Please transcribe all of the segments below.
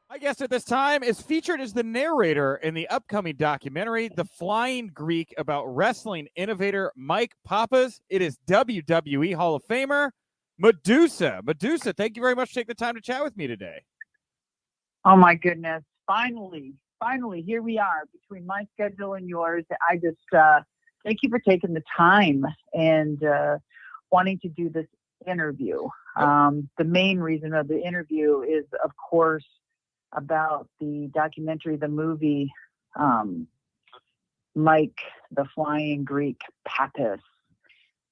My guest at this time is featured as the narrator in the upcoming documentary, The Flying Greek, about wrestling innovator Mike Pappas. It is WWE Hall of Famer Madusa. Madusa, thank you very much for taking the time to chat with me today. Oh my goodness. Finally, here we are between my schedule and yours. I just thank you for taking the time and wanting to do this interview. The main reason of the interview is, of course, about the documentary, the movie, Mike, the Flying Greek Pappas.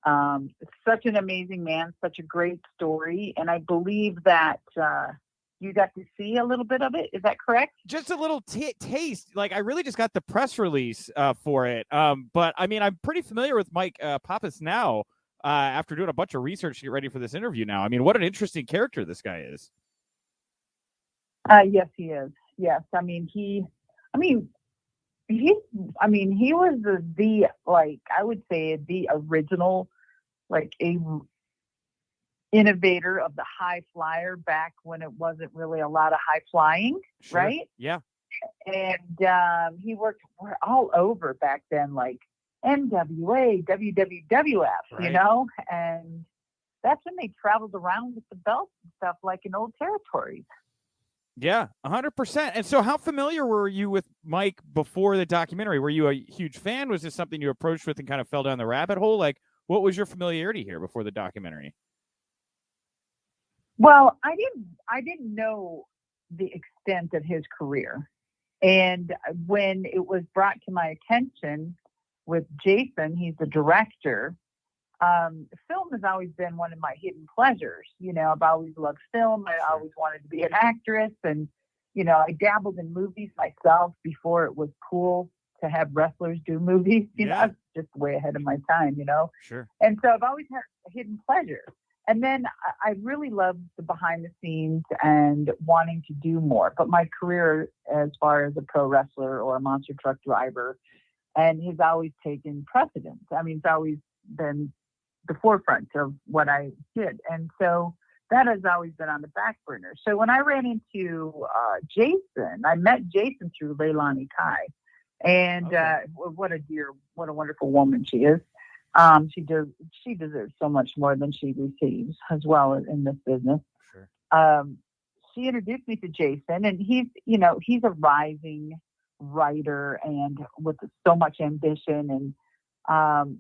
Such an amazing man, such a great story. And I believe that you got to see a little bit of it. Is that correct? Just a little taste. Like, I really just got the press release for it. But, I mean, I'm pretty familiar with Mike Pappas now after doing a bunch of research to get ready for this interview now. I mean, what an interesting character this guy is. Yes, he is. Yes. He was the like, I would say the original, like a innovator of the high flyer back when it wasn't really a lot of high flying. Sure. Right? Yeah. And he worked all over back then, like NWA, WWF, right. You know, and that's when they traveled around with the belts and stuff like in old territories. Yeah, 100%. And so how familiar were you with Mike before the documentary? Were you a huge fan? Was this something you approached with and kind of fell down the rabbit hole? Like, what was your familiarity here before the documentary? Well, I didn't know the extent of his career. And when it was brought to my attention with Jason, he's the director, film has always been one of my hidden pleasures. You know, I've always loved film. I always wanted to be an actress. And, you know, I dabbled in movies myself before it was cool to have wrestlers do movies. You know, I was just way ahead of my time, you know. Sure. And so I've always had a hidden pleasure. And then I really loved the behind the scenes and wanting to do more. But my career as far as a pro wrestler or a monster truck driver, and has always taken precedence. I mean, it's always been the forefront of what I did. And so that has always been on the back burner. So when I ran into Jason, I met Jason through Leilani Kai. And what a dear, what a wonderful woman she is. She deserves so much more than she receives as well in this business. Sure. She introduced me to Jason, and he's a rising writer and with so much ambition, and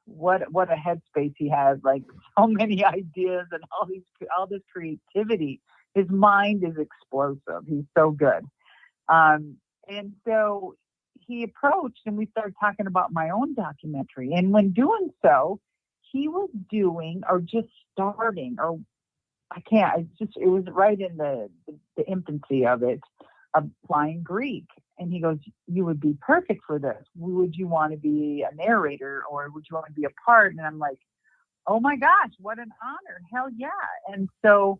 what a headspace he has, like so many ideas and all this creativity. His mind is explosive. He's so good. And so he approached and we started talking about my own documentary. And when doing so, he was doing or just starting, or it was right in the infancy of it, of Flying Greek. And he goes, you would be perfect for this. Would you want to be a narrator or would you want to be a part? And I'm like, oh my gosh, what an honor. Hell yeah. And so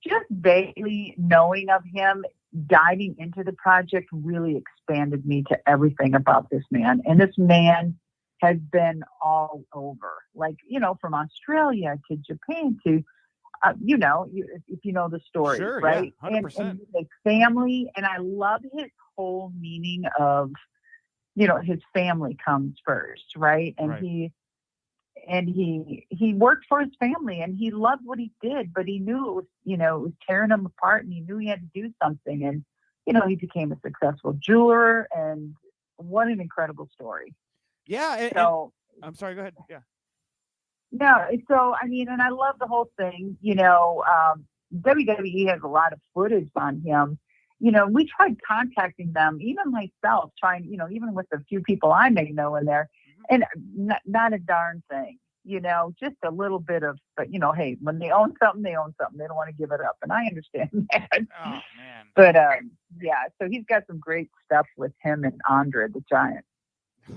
just vaguely knowing of him, diving into the project really expanded me to everything about this man. And this man has been all over, like, you know, from Australia to Japan to, you know, if you know the story, sure, right? Yeah, 100%. And like family. And I love his whole meaning of, you know, his family comes first, right? And right. he worked for his family and he loved what he did, but he knew it was, you know, it was tearing him apart and he knew he had to do something. And, you know, he became a successful jeweler, and what an incredible story. Yeah. So I'm sorry, go ahead. Yeah. No, so, I mean, and I love the whole thing, you know, WWE has a lot of footage on him. You know, we tried contacting them, even myself, you know, even with the few people I may know in there, and not a darn thing, you know, just a little bit of, but, you know, hey, when they own something, they own something. They don't want to give it up. And I understand that. Oh, man. But, yeah, so he's got some great stuff with him and Andre the Giant.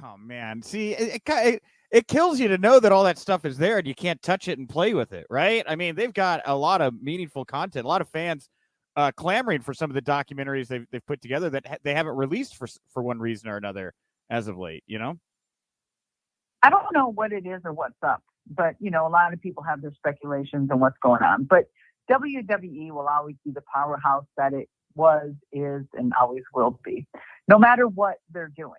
Oh, man. See, it kills you to know that all that stuff is there and you can't touch it and play with it, right? I mean, they've got a lot of meaningful content, a lot of fans clamoring for some of the documentaries they've put together that they haven't released for one reason or another as of late, you know? I don't know what it is or what's up, but, you know, a lot of people have their speculations on what's going on. But WWE will always be the powerhouse that it was, is, and always will be, no matter what they're doing.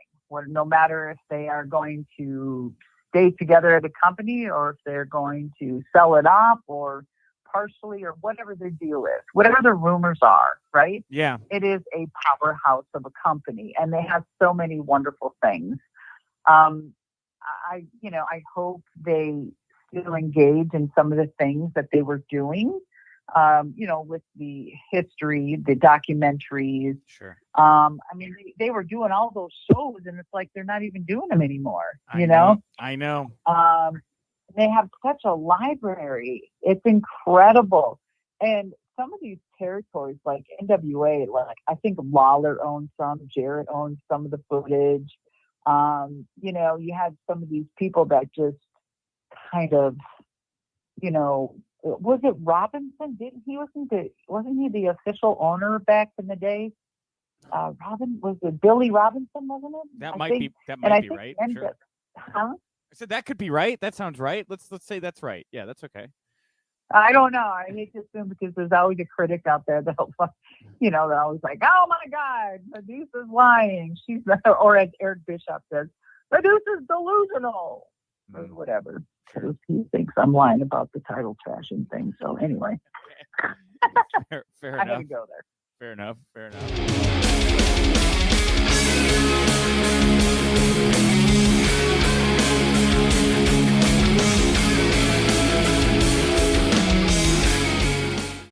No matter if they are going to stay together as a company or if they're going to sell it off or partially or whatever their deal is, whatever the rumors are, right? Yeah. It is a powerhouse of a company, and they have so many wonderful things. I hope they still engage in some of the things that they were doing, with the history, the documentaries. Sure. They were doing all those shows, and it's like they're not even doing them anymore. I know. They have such a library. It's incredible. And some of these territories, like NWA, like I think Lawler owns some, Jarrett owns some of the footage. You had some of these people that just kind of, was it Robinson? Wasn't he the official owner back in the day? Was it Billy Robinson, wasn't it? That might be right. Sure. Huh? I said that could be right. That sounds right. Let's say that's right. Yeah, that's okay. I don't know. I hate to assume because there's always a critic out there that'll, they're always like, "Oh my God, Madusa's lying." Or as Eric Bishop says, "Madusa's delusional," or whatever. Sure. He thinks I'm lying about the title trashing thing. So anyway, fair I enough. had to go there. Fair enough.